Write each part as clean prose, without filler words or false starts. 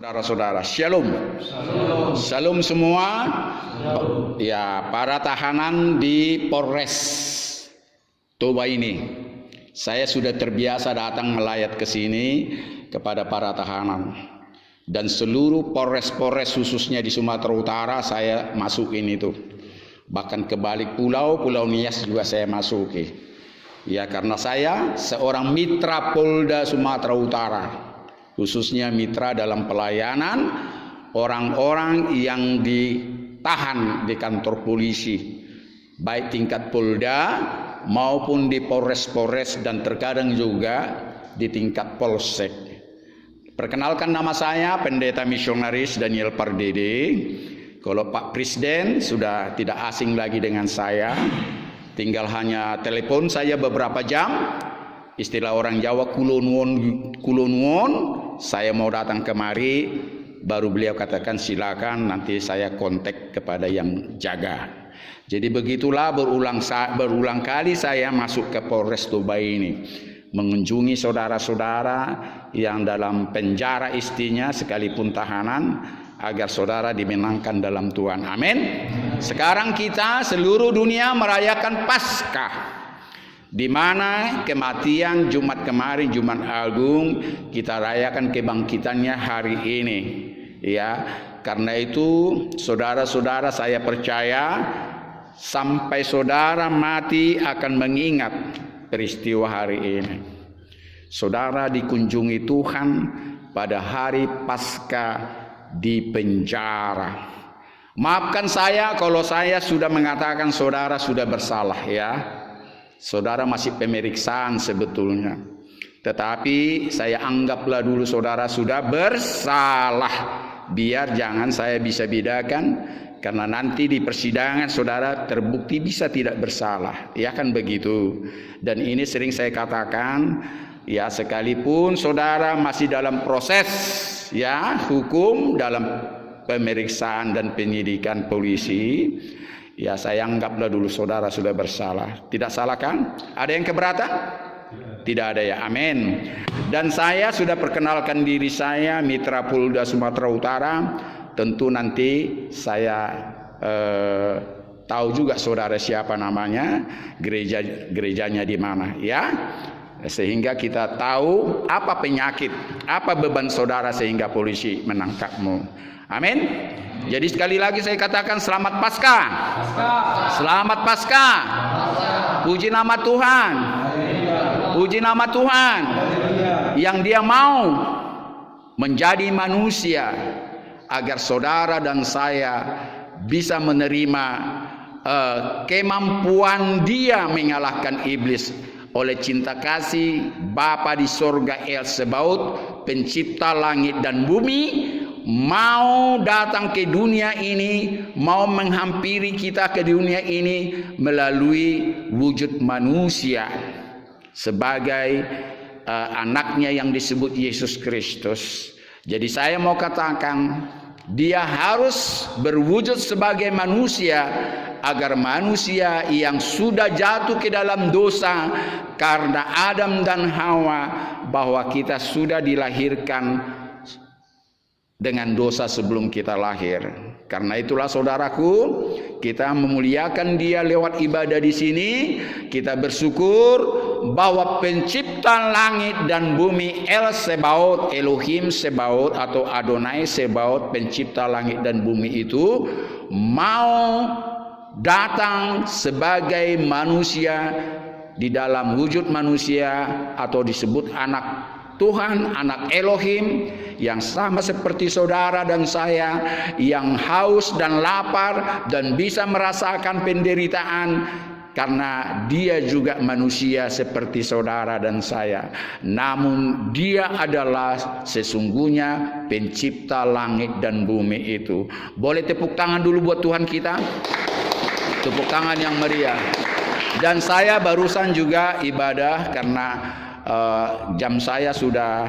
Saudara-saudara, shalom. Shalom semua. Ya, para tahanan di Polres Toba ini. Saya sudah terbiasa datang melayat ke sini kepada para tahanan. Dan seluruh Polres-Polres khususnya di Sumatera Utara saya masukin itu. Bahkan ke balik pulau Nias juga saya masuki. Ya, karena saya seorang mitra Polda Sumatera Utara. Khususnya mitra dalam pelayanan orang-orang yang ditahan di kantor polisi, baik tingkat Polda maupun di Polres-Polres dan terkadang juga di tingkat Polsek. Perkenalkan, nama saya Pendeta Misionaris Daniel Pardede. Kalau Pak Presiden sudah tidak asing lagi dengan saya, tinggal hanya telepon saya beberapa jam. Istilah orang Jawa kulonwon, saya mau datang kemari, baru beliau katakan silakan, nanti saya kontak kepada yang jaga. Jadi begitulah berulang kali saya masuk ke Polres Toba ini, mengunjungi saudara-saudara yang dalam penjara istinya sekalipun tahanan, agar saudara dimenangkan dalam Tuhan. Amin. Sekarang kita seluruh dunia merayakan Paskah, di mana kematian Jumat kemarin, Jumat Agung, kita rayakan kebangkitannya hari ini. Ya, karena itu saudara-saudara, saya percaya sampai saudara mati akan mengingat peristiwa hari ini. Saudara dikunjungi Tuhan pada hari Paskah di penjara. Maafkan saya kalau saya sudah mengatakan saudara sudah bersalah, ya. Saudara masih pemeriksaan sebetulnya, tetapi saya anggaplah dulu saudara sudah bersalah, biar jangan saya bisa bedakan, karena nanti di persidangan saudara terbukti bisa tidak bersalah, ya kan begitu. Dan ini sering saya katakan, ya, sekalipun saudara masih dalam proses, ya, hukum, dalam pemeriksaan dan penyidikan polisi, ya, saya anggaplah dulu saudara sudah bersalah. Tidak salah kan? Ada yang keberatan? Tidak ada, ya. Amin. Dan saya sudah perkenalkan diri saya, mitra Polda Sumatera Utara. Tentu nanti saya tahu juga saudara siapa namanya, gerejanya di mana, ya. Sehingga kita tahu apa penyakit, apa beban saudara sehingga polisi menangkapmu. Amin. Jadi sekali lagi saya katakan selamat Paskah. Selamat Paskah. Puji nama Tuhan. Puji nama Tuhan. Yang Dia mau menjadi manusia agar saudara dan saya bisa menerima kemampuan Dia mengalahkan iblis oleh cinta kasih Bapa di sorga El Sebaot, pencipta langit dan bumi, mau datang ke dunia ini, mau menghampiri kita ke dunia ini melalui wujud manusia sebagai anaknya yang disebut Yesus Kristus. Jadi saya mau katakan, Dia harus berwujud sebagai manusia agar manusia yang sudah jatuh ke dalam dosa karena Adam dan Hawa, bahwa kita sudah dilahirkan dengan dosa sebelum kita lahir. Karena itulah saudaraku, kita memuliakan Dia lewat ibadah di sini. Kita bersyukur bahwa pencipta langit dan bumi, El Sebaot, Elohim Sebaot atau Adonai Sebaot, pencipta langit dan bumi itu mau datang sebagai manusia di dalam wujud manusia, atau disebut anak Tuhan, anak Elohim, yang sama seperti saudara dan saya, yang haus dan lapar dan bisa merasakan penderitaan, karena Dia juga manusia seperti saudara dan saya. Namun Dia adalah sesungguhnya pencipta langit dan bumi itu. Boleh tepuk tangan dulu buat Tuhan kita? Tepuk tangan yang meriah. Dan saya barusan juga ibadah karena jam saya sudah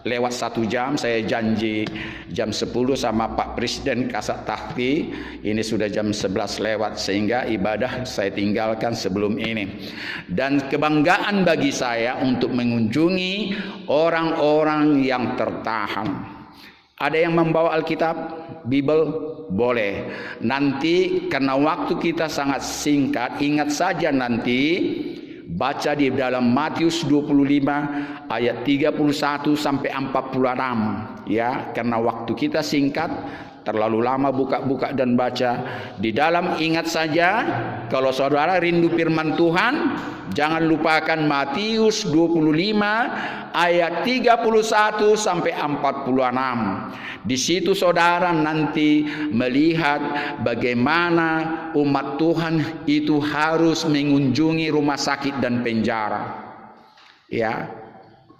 lewat 1 jam. Saya janji jam 10 sama Pak Presiden Kasat Tahti. Ini sudah jam 11 lewat, sehingga ibadah saya tinggalkan sebelum ini. Dan kebanggaan bagi saya untuk mengunjungi orang-orang yang tertahan. Ada yang membawa Alkitab, Bible, boleh. Nanti karena waktu kita sangat singkat, ingat saja nanti baca di dalam Matius 25 ayat 31 sampai 46 ya, karena waktu kita singkat, terlalu lama buka-buka dan baca. Di dalam ingat saja, kalau saudara rindu firman Tuhan, jangan lupakan Matius 25 ayat 31 sampai 46. Di situ saudara nanti melihat bagaimana umat Tuhan itu harus mengunjungi rumah sakit dan penjara. Ya,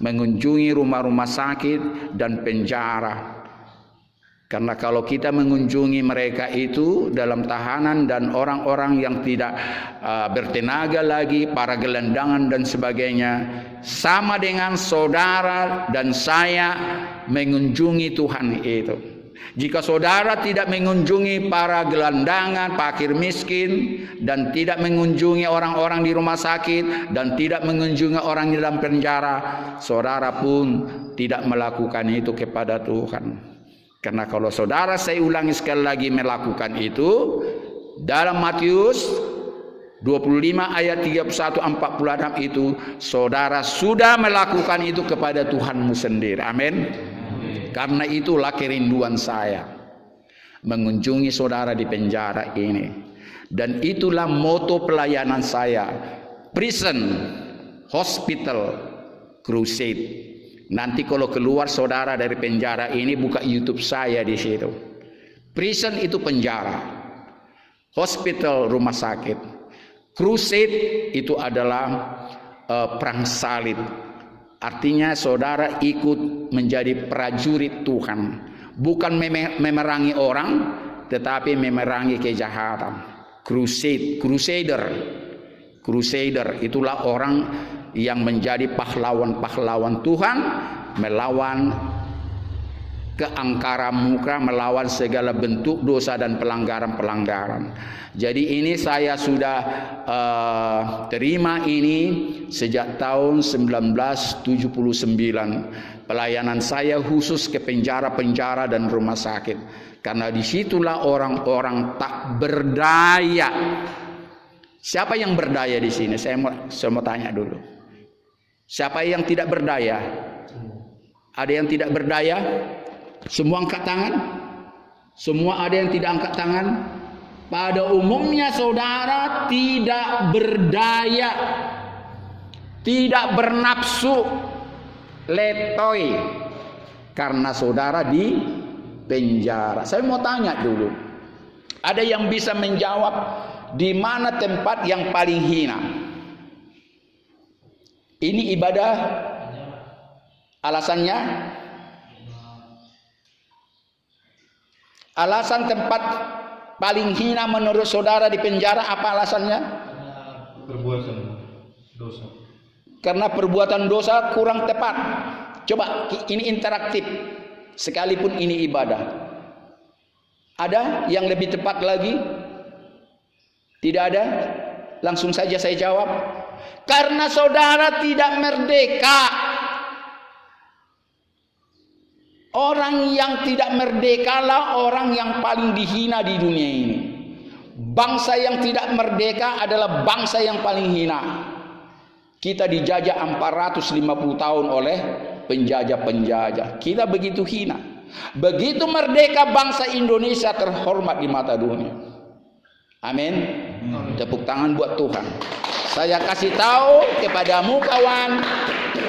mengunjungi rumah-rumah sakit dan penjara. Karena kalau kita mengunjungi mereka itu dalam tahanan dan orang-orang yang tidak bertenaga lagi, para gelandangan dan sebagainya, sama dengan saudara dan saya mengunjungi Tuhan itu. Jika saudara tidak mengunjungi para gelandangan, fakir miskin, dan tidak mengunjungi orang-orang di rumah sakit, dan tidak mengunjungi orang di dalam penjara, saudara pun tidak melakukan itu kepada Tuhan. Karena kalau saudara, saya ulangi sekali lagi, melakukan itu dalam Matius 25 ayat 31-46 itu, saudara sudah melakukan itu kepada Tuhanmu sendiri. Amin. Karena itulah kerinduan saya mengunjungi saudara di penjara ini. Dan itulah moto pelayanan saya, Prison Hospital Crusade. Nanti kalau keluar saudara dari penjara ini, buka YouTube saya di situ. Prison itu penjara, hospital rumah sakit, crusade itu adalah perang salib. Artinya saudara ikut menjadi prajurit Tuhan, bukan memerangi orang, tetapi memerangi kejahatan. Crusade, crusader itulah orang yang menjadi pahlawan-pahlawan Tuhan, melawan keangkaran muka, melawan segala bentuk dosa dan pelanggaran-pelanggaran. Jadi ini saya sudah terima ini sejak tahun 1979. Pelayanan saya khusus ke penjara-penjara dan rumah sakit, karena disitulah orang-orang tak berdaya. Siapa yang berdaya di sini? Saya mau tanya dulu. Siapa yang tidak berdaya? Ada yang tidak berdaya? Semua angkat tangan? Semua ada yang tidak angkat tangan? Pada umumnya saudara tidak berdaya, tidak bernafsu, letoy, karena saudara di penjara. Saya mau tanya dulu, ada yang bisa menjawab di mana tempat yang paling hina? Ini ibadah. Alasannya? Alasan tempat paling hina menurut saudara di penjara apa alasannya? Perbuatan dosa. Karena perbuatan dosa kurang tepat. Coba ini interaktif, sekalipun ini ibadah. Ada yang lebih tepat lagi? Tidak ada? Langsung saja saya jawab. Karena saudara tidak merdeka. Orang yang tidak merdeka lah orang yang paling dihina di dunia ini. Bangsa yang tidak merdeka adalah bangsa yang paling hina. Kita dijajah 450 tahun oleh penjajah-penjajah. Kita begitu hina. Begitu merdeka, bangsa Indonesia terhormat di mata dunia. Amin. Tepuk tangan buat Tuhan. Saya kasih tahu kepadamu kawan,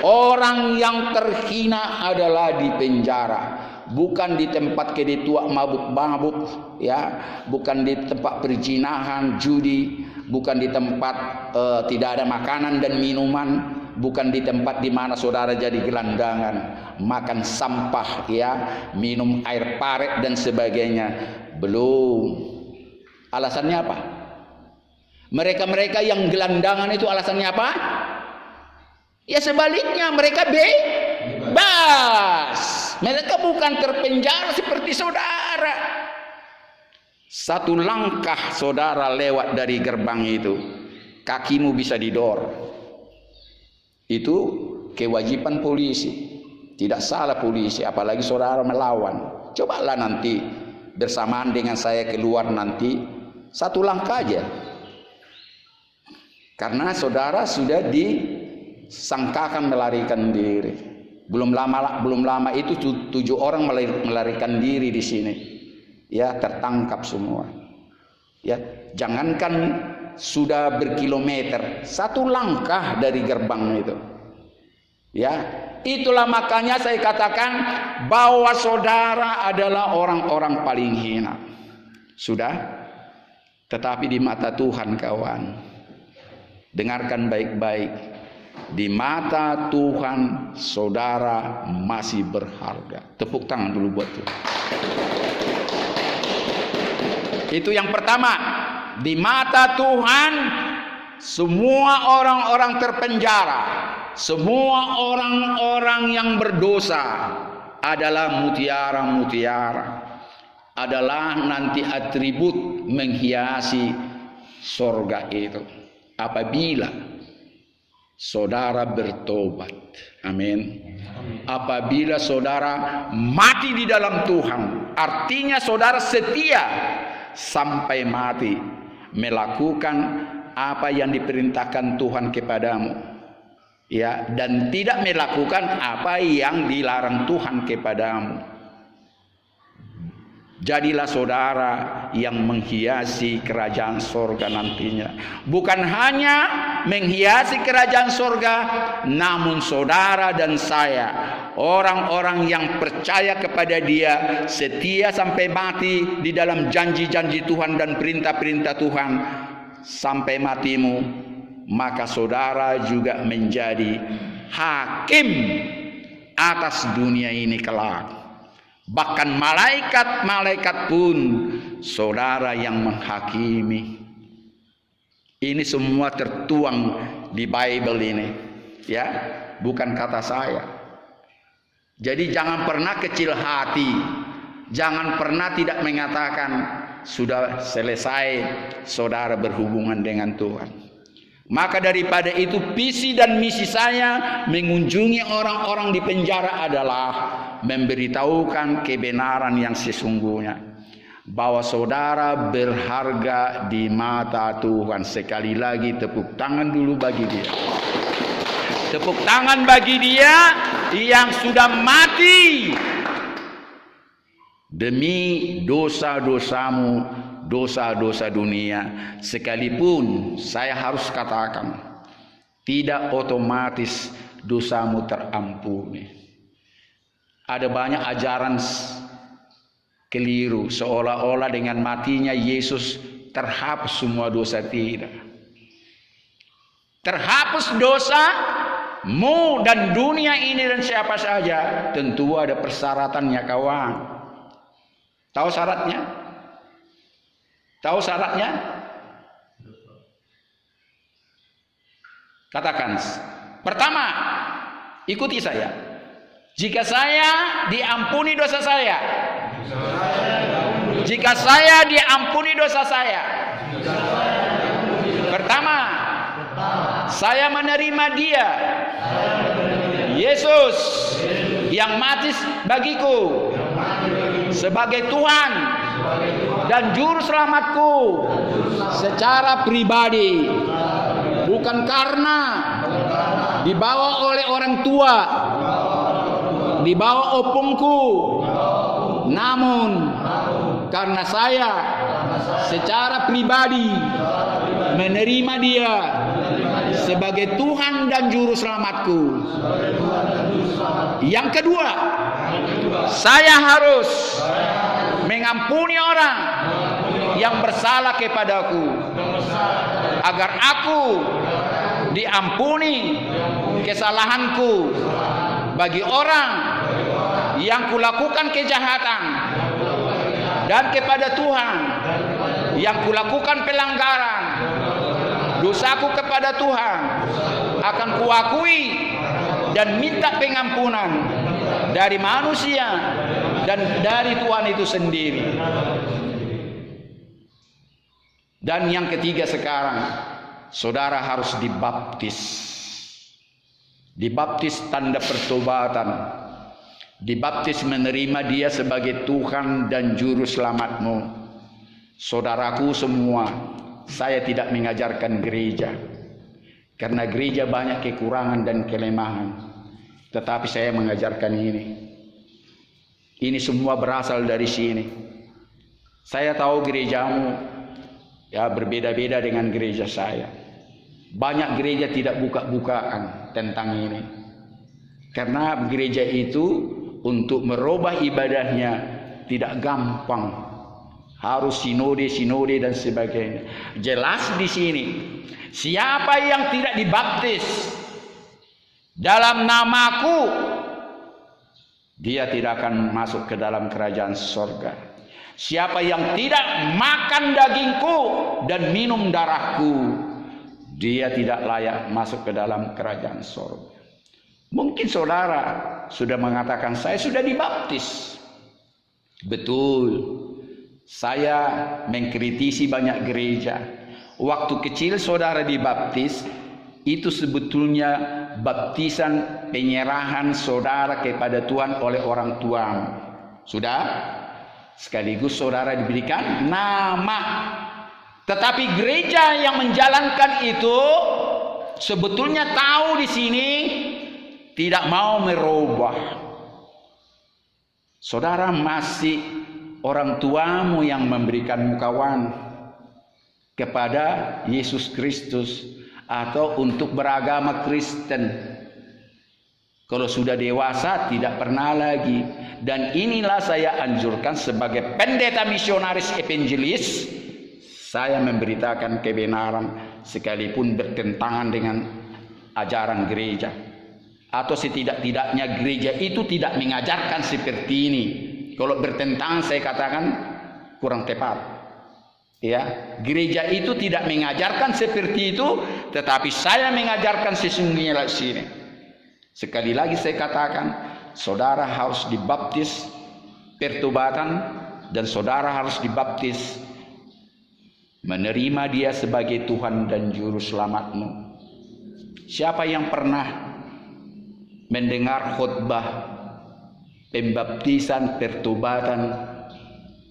orang yang terhina adalah di penjara, bukan di tempat kedetua mabuk-mabuk, ya, bukan di tempat perzinahan, judi, bukan di tempat tidak ada makanan dan minuman, bukan di tempat di mana saudara jadi gelandangan, makan sampah, ya, minum air paret dan sebagainya. Belum. Alasannya apa? Mereka-mereka yang gelandangan itu alasannya apa? Ya sebaliknya, mereka bebas. Mereka bukan terpenjara seperti saudara. Satu langkah saudara lewat dari gerbang itu, kakimu bisa didor. Itu kewajiban polisi. Tidak salah polisi, apalagi saudara melawan. Cobalah nanti bersamaan dengan saya keluar nanti, satu langkah aja. Karena saudara sudah disangkakan melarikan diri. Belum lama itu 7 orang melarikan diri di sini. Ya, tertangkap semua. Ya, jangankan sudah berkilometer, satu langkah dari gerbang itu. Ya, itulah makanya saya katakan bahwa saudara adalah orang-orang paling hina. Sudah? Tetapi di mata Tuhan, kawan, dengarkan baik-baik. Di mata Tuhan, saudara masih berharga. Tepuk tangan dulu buat Tuhan. Itu yang pertama. Di mata Tuhan, semua orang-orang terpenjara, semua orang-orang yang berdosa adalah mutiara-mutiara, adalah nanti atribut menghiasi sorga itu. Apabila saudara bertobat, amin. Apabila saudara mati di dalam Tuhan, artinya saudara setia sampai mati, melakukan apa yang diperintahkan Tuhan kepadamu, ya, dan tidak melakukan apa yang dilarang Tuhan kepadamu. Jadilah saudara yang menghiasi kerajaan sorga nantinya. Bukan hanya menghiasi kerajaan sorga, namun saudara dan saya, orang-orang yang percaya kepada Dia, setia sampai mati di dalam janji-janji Tuhan dan perintah-perintah Tuhan sampai matimu, maka saudara juga menjadi hakim atas dunia ini kelak. Bahkan malaikat-malaikat pun saudara yang menghakimi. Ini semua tertuang di Bible ini, ya, bukan kata saya. Jadi jangan pernah kecil hati, jangan pernah tidak mengatakan sudah selesai saudara berhubungan dengan Tuhan. Maka daripada itu, visi dan misi saya mengunjungi orang-orang di penjara adalah memberitahukan kebenaran yang sesungguhnya, bahwa saudara berharga di mata Tuhan. Sekali lagi tepuk tangan dulu bagi dia. Tepuk tangan bagi dia yang sudah mati demi dosa-dosamu, dosa-dosa dunia. Sekalipun saya harus katakan, tidak otomatis dosamu terampuni. Ada banyak ajaran keliru, seolah-olah dengan matinya Yesus terhapus semua dosa. Tidak. Terhapus dosamu dan dunia ini dan siapa saja, tentu ada persyaratannya, kawan. Tahu syaratnya? Tahu syaratnya? Katakan. Pertama, ikuti saya. Jika saya diampuni dosa saya, jika saya diampuni dosa saya, pertama, saya menerima Dia, Yesus yang mati bagiku sebagai Tuhan dan juru selamatku secara pribadi, bukan karena dibawa oleh orang tua, dibawa opungku, namun karena saya secara pribadi menerima Dia sebagai Tuhan dan juru selamatku. Yang kedua, saya harus mengampuni orang yang bersalah kepadaku, agar aku diampuni kesalahanku. Bagi orang yang kulakukan kejahatan dan kepada Tuhan yang kulakukan pelanggaran, dosaku kepada Tuhan akan kuakui dan minta pengampunan dari manusia dan dari Tuhan itu sendiri. Dan yang ketiga sekarang, saudara harus dibaptis. Dibaptis tanda pertobatan dibaptis menerima Dia sebagai Tuhan dan Juru Selamatmu. Saudaraku semua, saya tidak mengajarkan gereja, karena gereja banyak kekurangan dan kelemahan. Tetapi saya mengajarkan ini. Ini semua berasal dari sini. Saya tahu gerejamu ya berbeda-beda dengan gereja saya. Banyak gereja tidak buka-bukaan tentang ini. Karena gereja itu untuk merubah ibadahnya tidak gampang. Harus sinode dan sebagainya. Jelas di sini, siapa yang tidak dibaptis dalam namaku, dia tidak akan masuk ke dalam kerajaan sorga. Siapa yang tidak makan dagingku dan minum darahku, dia tidak layak masuk ke dalam kerajaan sorga. Mungkin saudara sudah mengatakan, saya sudah dibaptis. Betul. Saya mengkritisi banyak gereja. Waktu kecil saudara dibaptis, itu sebetulnya baptisan penyerahan saudara kepada Tuhan oleh orang tuamu. Sudah? Sekaligus saudara diberikan nama. Tetapi gereja yang menjalankan itu sebetulnya tahu di sini tidak mau merubah. Saudara masih orang tuamu yang memberikan kawan kepada Yesus Kristus atau untuk beragama Kristen. Kalau sudah dewasa tidak pernah lagi. Dan inilah saya anjurkan sebagai pendeta misionaris evangelis, saya memberitakan kebenaran sekalipun bertentangan dengan ajaran gereja. Atau setidak-tidaknya gereja itu tidak mengajarkan seperti ini. Kalau bertentangan saya katakan kurang tepat. Ya, gereja itu tidak mengajarkan seperti itu, tetapi saya mengajarkan sesungguhnya di sini. Sekali lagi saya katakan, saudara harus dibaptis pertobatan dan saudara harus dibaptis menerima Dia sebagai Tuhan dan Juru Selamatmu. Siapa yang pernah mendengar khotbah pembaptisan pertobatan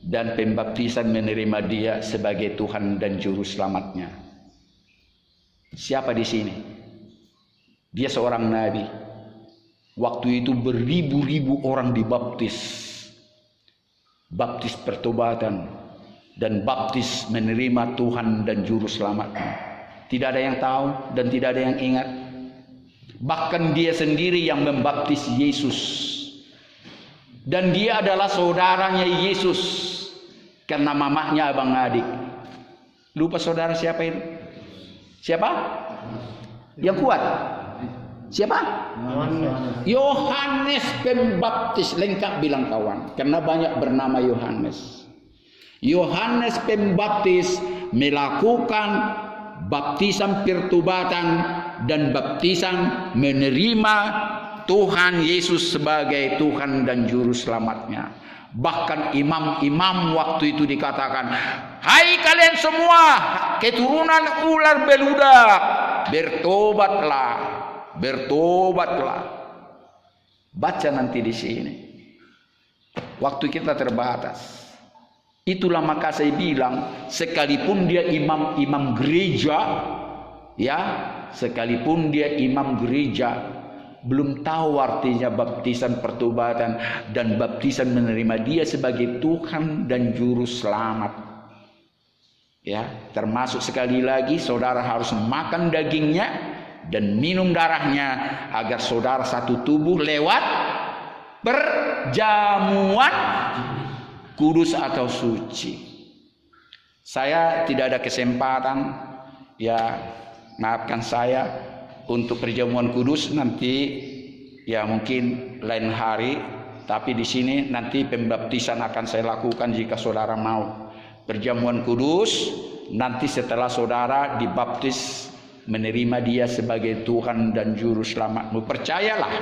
dan pembaptisan menerima Dia sebagai Tuhan dan Juru Selamatnya? Siapa di sini? Dia seorang nabi. Waktu itu beribu-ribu orang dibaptis. Baptis pertobatan dan baptis menerima Tuhan dan Juru Selamatnya. Tidak ada yang tahu dan tidak ada yang ingat. Bahkan dia sendiri yang membaptis Yesus. Dan dia adalah saudaranya Yesus. Karena mamahnya abang adik. Lupa saudara siapa itu? Siapa? Yang kuat? Siapa? Yohanes Pembaptis. Lengkap bilang kawan. Karena banyak bernama Yohanes. Yohanes Pembaptis melakukan baptisan pertobatan dan baptisan menerima Tuhan Yesus sebagai Tuhan dan Juru Selamatnya. Bahkan imam-imam waktu itu dikatakan, hai kalian semua keturunan ular beludak, bertobatlah, bertobatlah. Baca nanti di sini. Waktu kita terbatas. Itulah maka saya bilang, sekalipun dia imam gereja, ya, sekalipun dia imam gereja, belum tahu artinya baptisan pertobatan dan baptisan menerima Dia sebagai Tuhan dan Juru Selamat. Ya, termasuk sekali lagi saudara harus makan dagingnya dan minum darahnya agar saudara satu tubuh lewat perjamuan kudus atau suci. Saya tidak ada kesempatan, ya maafkan saya, untuk perjamuan kudus nanti ya mungkin lain hari, tapi di sini nanti pembaptisan akan saya lakukan jika saudara mau. Perjamuan kudus nanti setelah saudara dibaptis menerima Dia sebagai Tuhan dan Juru Selamatmu. Percayalah,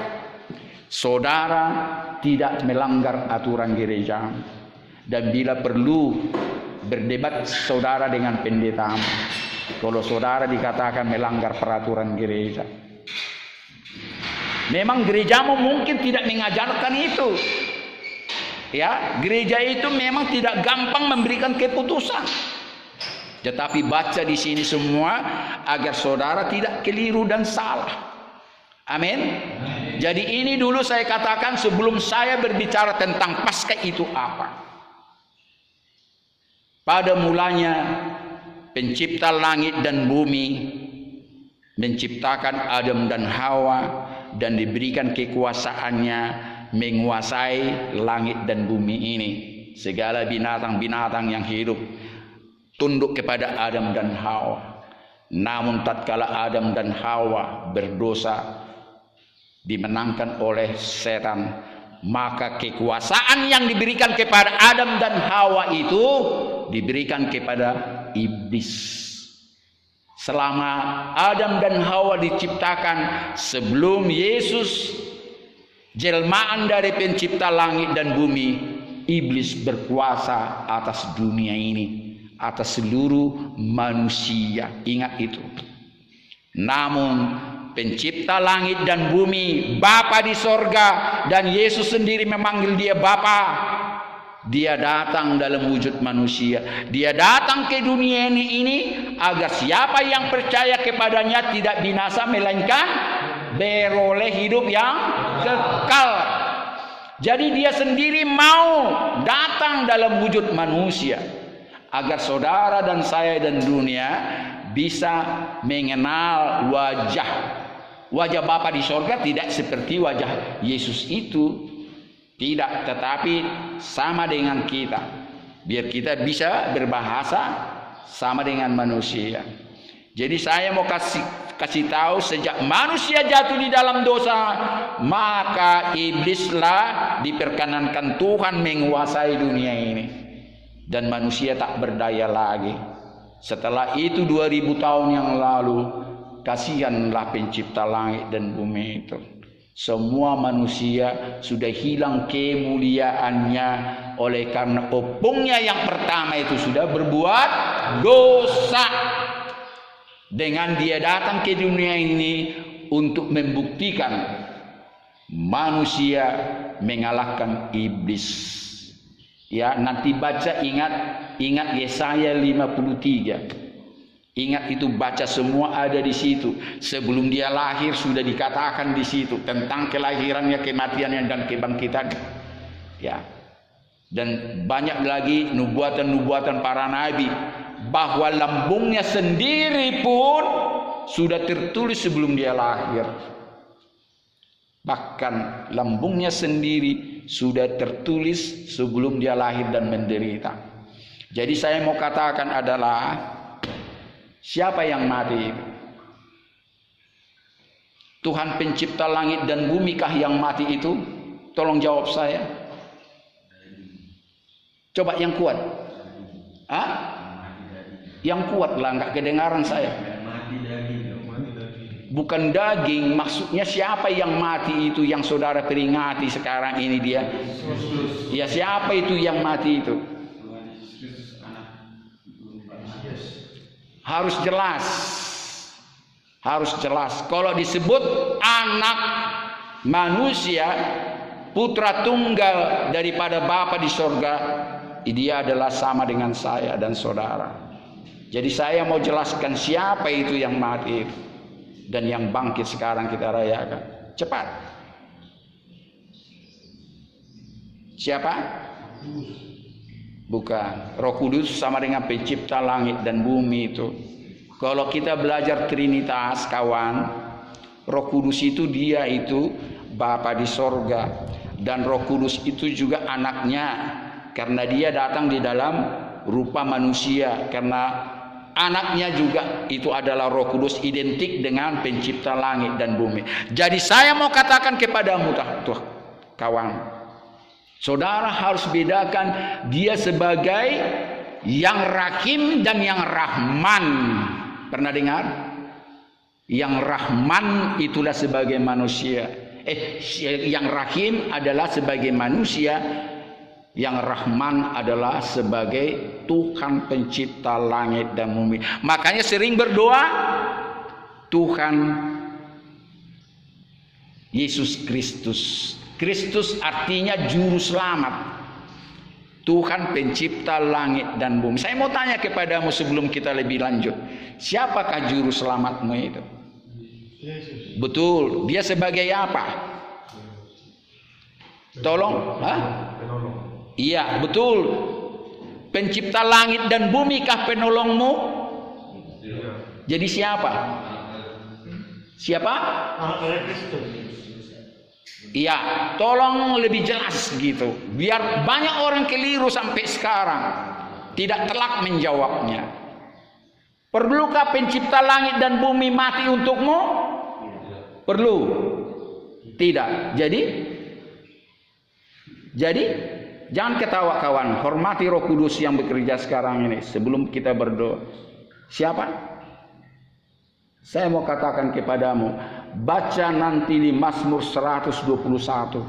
saudara tidak melanggar aturan gereja. Dan bila perlu berdebat saudara dengan pendetamu kalau saudara dikatakan melanggar peraturan gereja. Memang gerejamu mungkin tidak mengajarkan itu. Ya, gereja itu memang tidak gampang memberikan keputusan. Tetapi baca di sini semua agar saudara tidak keliru dan salah. Amin. Jadi ini dulu saya katakan sebelum saya berbicara tentang Paskah itu apa. Pada mulanya Pencipta langit dan bumi menciptakan Adam dan Hawa dan diberikan kekuasaannya menguasai langit dan bumi ini. Segala binatang-binatang yang hidup tunduk kepada Adam dan Hawa. Namun tatkala Adam dan Hawa berdosa, dimenangkan oleh setan, maka kekuasaan yang diberikan kepada Adam dan Hawa itu diberikan kepada iblis. Selama Adam dan Hawa diciptakan sebelum Yesus jelmaan dari Pencipta langit dan bumi, iblis berkuasa atas dunia ini, atas seluruh manusia. Ingat itu. Namun Pencipta langit dan bumi, Bapa di sorga, dan Yesus sendiri memanggil dia Bapa. Dia datang dalam wujud manusia. Dia datang ke dunia ini agar siapa yang percaya kepadanya tidak binasa, melainkan beroleh hidup yang kekal. Jadi dia sendiri mau datang dalam wujud manusia agar saudara dan saya dan dunia bisa mengenal wajah Bapa di sorga. Tidak seperti wajah Yesus itu, tidak, tetapi sama dengan kita, biar kita bisa berbahasa sama dengan manusia. Jadi saya mau kasih tahu, sejak manusia jatuh di dalam dosa, maka iblislah diperkenankan Tuhan menguasai dunia ini, dan manusia tak berdaya lagi. Setelah itu 2000 tahun yang lalu, kasihanlah Pencipta langit dan bumi itu. Semua manusia sudah hilang kemuliaannya oleh karena opungnya yang pertama itu sudah berbuat dosa. Dengan dia datang ke dunia ini untuk membuktikan manusia mengalahkan iblis. Ya, nanti baca, ingat Yesaya 53. Ingat itu, baca, semua ada di situ. Sebelum dia lahir sudah dikatakan di situ tentang kelahirannya, kematiannya, dan kebangkitannya. Ya. Dan banyak lagi nubuatan-nubuatan para nabi, bahwa lambungnya sendiri pun sudah tertulis sebelum dia lahir. Bahkan lambungnya sendiri sudah tertulis sebelum dia lahir dan menderita. Jadi saya mau katakan adalah, siapa yang mati? Tuhan Pencipta langit dan bumi kah yang mati itu? Tolong jawab saya. Coba yang kuat. Yang kuat lah, nggak kedengaran saya. Bukan daging, maksudnya siapa yang mati itu yang saudara peringati sekarang ini dia? Ya, siapa itu yang mati itu? Harus jelas. Kalau disebut anak manusia, putra tunggal daripada Bapa di sorga, dia adalah sama dengan saya dan saudara. Jadi saya mau jelaskan siapa itu yang mati itu, dan yang bangkit sekarang kita rayakan. Cepat. Siapa? Bukan. Roh Kudus sama dengan Pencipta langit dan bumi itu. Kalau kita belajar Trinitas, kawan, Roh Kudus itu dia itu Bapa di sorga, dan Roh Kudus itu juga anaknya, karena dia datang di dalam rupa manusia. Karena anaknya juga itu adalah Roh Kudus, identik dengan Pencipta langit dan bumi. Jadi saya mau katakan kepadamu, tuh kawan, saudara harus bedakan dia sebagai yang Rahim dan yang Rahman. Pernah dengar? Yang Rahman itulah sebagai manusia. Yang Rahim adalah sebagai manusia, yang Rahman adalah sebagai Tuhan Pencipta langit dan bumi. Makanya sering berdoa, Tuhan Yesus Kristus. Kristus artinya juru selamat. Tuhan pencipta langit dan bumi. Saya mau tanya kepadamu sebelum kita lebih lanjut. Siapakah juru selamatmu itu? Yesus. Betul. Dia sebagai apa? Tolong. Hah? Penolong. Iya, betul. Pencipta langit dan bumi kah penolongmu? Iya. Jadi siapa? Siapa? Anak dari Kristus. Iya, tolong lebih jelas gitu. Biar banyak orang keliru sampai sekarang. Tidak telak menjawabnya. Perlukah pencipta langit dan bumi mati untukmu? Perlu. Tidak. Jadi jangan ketawa kawan. Hormati Roh Kudus yang bekerja sekarang ini. Sebelum kita berdoa. Siapa? Saya mau katakan kepadamu, baca nanti di Mazmur 121.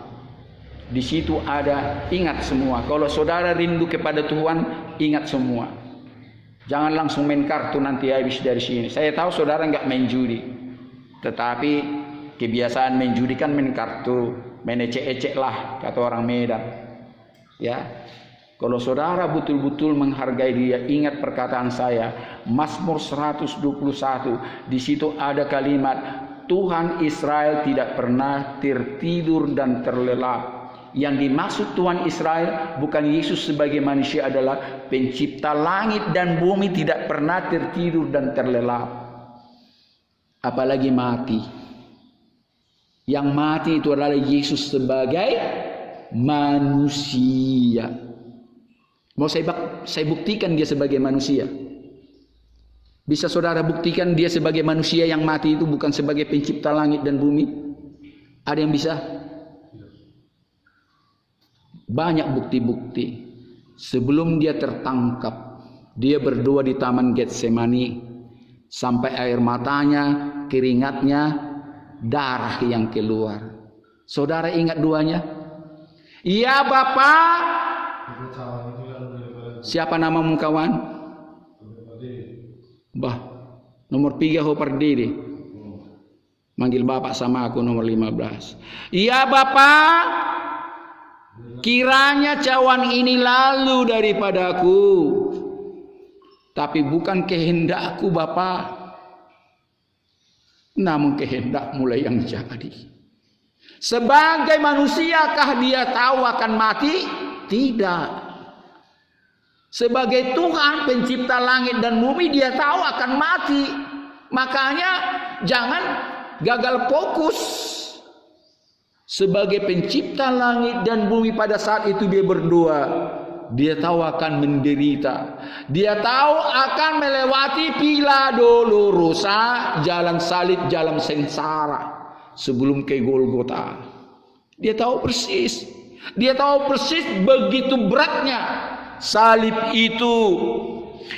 Di situ ada, ingat semua. Kalau saudara rindu kepada Tuhan, ingat semua. Jangan langsung main kartu nanti habis dari sini. Saya tahu saudara nggak main judi, tetapi kebiasaan main judi kan main kartu, main ecek-ecek lah kata orang Medan. Ya. Kalau saudara betul-betul menghargai dia, ingat perkataan saya, Mazmur 121, di situ ada kalimat, Tuhan Israel tidak pernah tertidur dan terlelap. Yang dimaksud Tuhan Israel bukan Yesus sebagai manusia, adalah pencipta langit dan bumi tidak pernah tertidur dan terlelap. Apalagi mati. Yang mati itu adalah Yesus sebagai manusia. Mau saya buktikan dia sebagai manusia. Bisa saudara buktikan dia sebagai manusia yang mati itu bukan sebagai pencipta langit dan bumi? Ada yang bisa? Banyak bukti-bukti. Sebelum dia tertangkap, dia berdoa di Taman Getsemani. Sampai air matanya, keringatnya, darah yang keluar. Saudara ingat doanya? Ya Bapa. Siapa namamu kawan? Bah, nomor 3 ho perdiri. Manggil bapak sama aku nomor 15. Iya bapak, kiranya cawan ini lalu daripadaku, tapi bukan kehendakku bapak, namun kehendak mulai yang jadi. Sebagai manusiakah dia tahu akan mati? Tidak. Sebagai Tuhan pencipta langit dan bumi, dia tahu akan mati. Makanya jangan gagal fokus. Sebagai pencipta langit dan bumi, pada saat itu dia berdoa, dia tahu akan menderita, dia tahu akan melewati Via Dolorosa, jalan salib, jalan sengsara, sebelum ke Golgota. Dia tahu persis. Dia tahu persis begitu beratnya salib itu.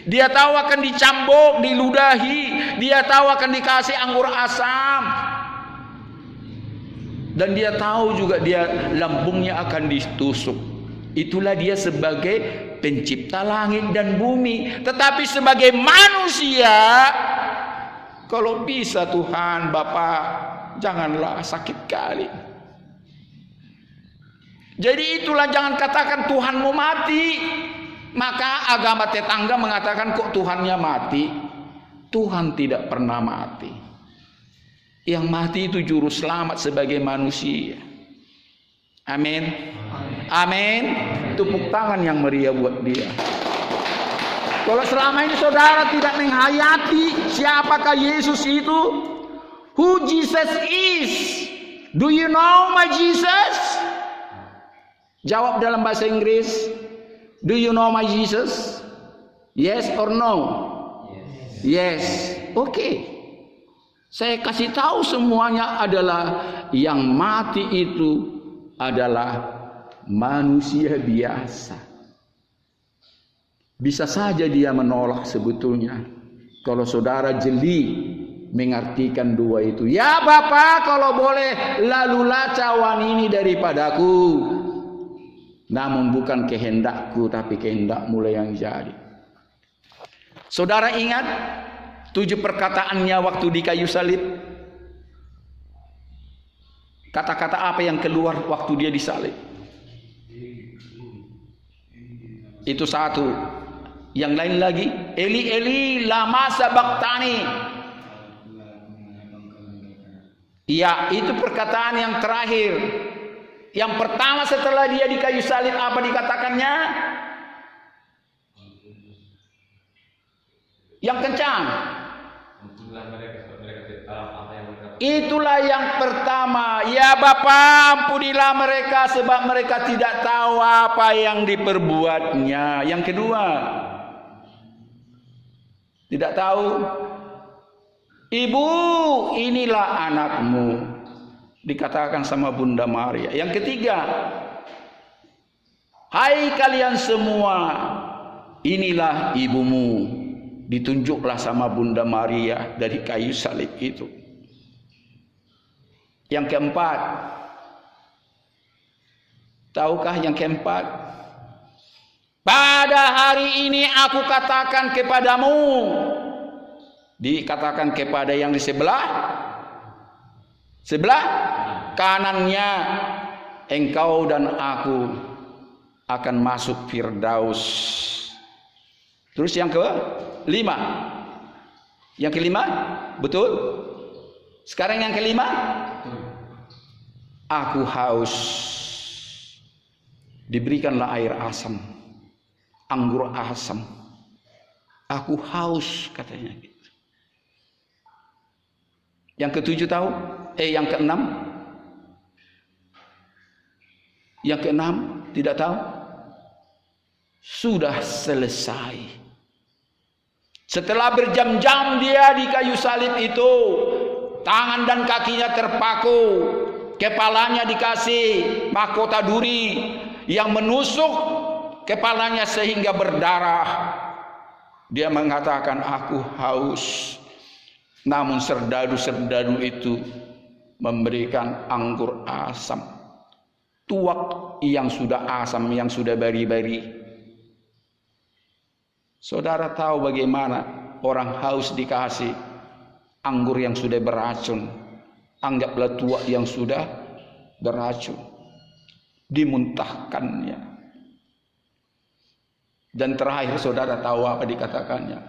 Dia tahu akan dicambuk, diludahi. Dia tahu akan dikasih anggur asam. Dan dia tahu juga dia lambungnya akan ditusuk. Itulah dia sebagai pencipta langit dan bumi. Tetapi sebagai manusia, kalau bisa Tuhan Bapak, janganlah sakit kali. Jadi itulah, jangan katakan Tuhanmu mati. Maka agama tetangga mengatakan kok Tuhannya mati. Tuhan tidak pernah mati. Yang mati itu juru selamat sebagai manusia. Amin. Amin. Tepuk tangan yang meriah buat dia. Kalau selama ini saudara tidak menghayati siapakah Yesus itu, who Jesus is, do you know my Jesus? Jawab dalam bahasa Inggris. Do you know my Jesus? Yes or no? Yes. Oke. Saya kasih tahu semuanya adalah yang mati itu adalah manusia biasa. Bisa saja dia menolak sebetulnya. Kalau saudara jeli mengartikan dua itu. Ya Bapak, kalau boleh lalulah cawan ini daripadaku. Namun bukan kehendakku, tapi kehendak mulai yang jadi. Saudara ingat 7 perkataannya waktu di kayu salib? Kata-kata apa yang keluar waktu dia disalib? Itu satu. Yang lain lagi, Eli Eli lama sabaqtani. Ya, itu perkataan yang terakhir. Yang pertama setelah dia di kayu salib apa dikatakannya? Yang kencang. Itulah yang pertama. Ya Bapa, ampunilah mereka sebab mereka tidak tahu apa yang diperbuatnya. Yang kedua, tidak tahu. Ibu, inilah anakmu. Dikatakan sama Bunda Maria. Yang ketiga, hai kalian semua, inilah ibumu. Ditunjuklah sama Bunda Maria dari kayu salib itu. Yang keempat, tahukah yang keempat? Pada hari ini aku katakan kepadamu. Dikatakan kepada yang di sebelah kanannya, engkau dan aku akan masuk Firdaus. Terus yang kelima, betul? Sekarang yang kelima, aku haus, diberikanlah air asam, anggur asam. Aku haus, katanya gitu. Yang ketujuh tahu? Yang keenam? Yang keenam tidak tahu? Sudah selesai. Setelah berjam-jam dia di kayu salib itu, tangan dan kakinya terpaku, kepalanya dikasih mahkota duri yang menusuk kepalanya sehingga berdarah. Dia mengatakan, aku haus. Namun serdadu-serdadu itu memberikan anggur asam, tuak yang sudah asam, yang sudah beri-beri. Saudara tahu bagaimana orang haus dikasih anggur yang sudah beracun, anggaplah tuak yang sudah beracun, dimuntahkannya. Dan terakhir saudara tahu apa dikatakannya?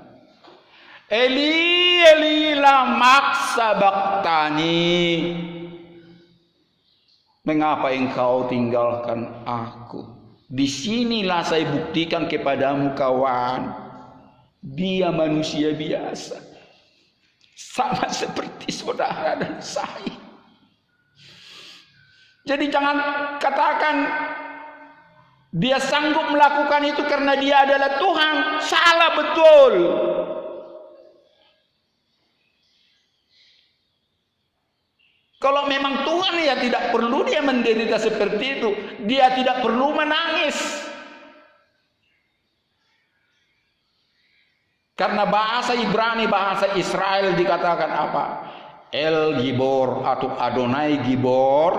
Eli Eli lama sabaqtani. Mengapa engkau tinggalkan aku? Disinilah saya buktikan kepadamu kawan, dia manusia biasa, sama seperti saudara dan saya. Jadi jangan katakan dia sanggup melakukan itu karena dia adalah Tuhan. Salah betul. Kalau memang Tuhan, ya tidak perlu dia menderita seperti itu. Dia tidak perlu menangis. Karena bahasa Ibrani, bahasa Israel dikatakan apa? El Gibor atau Adonai Gibor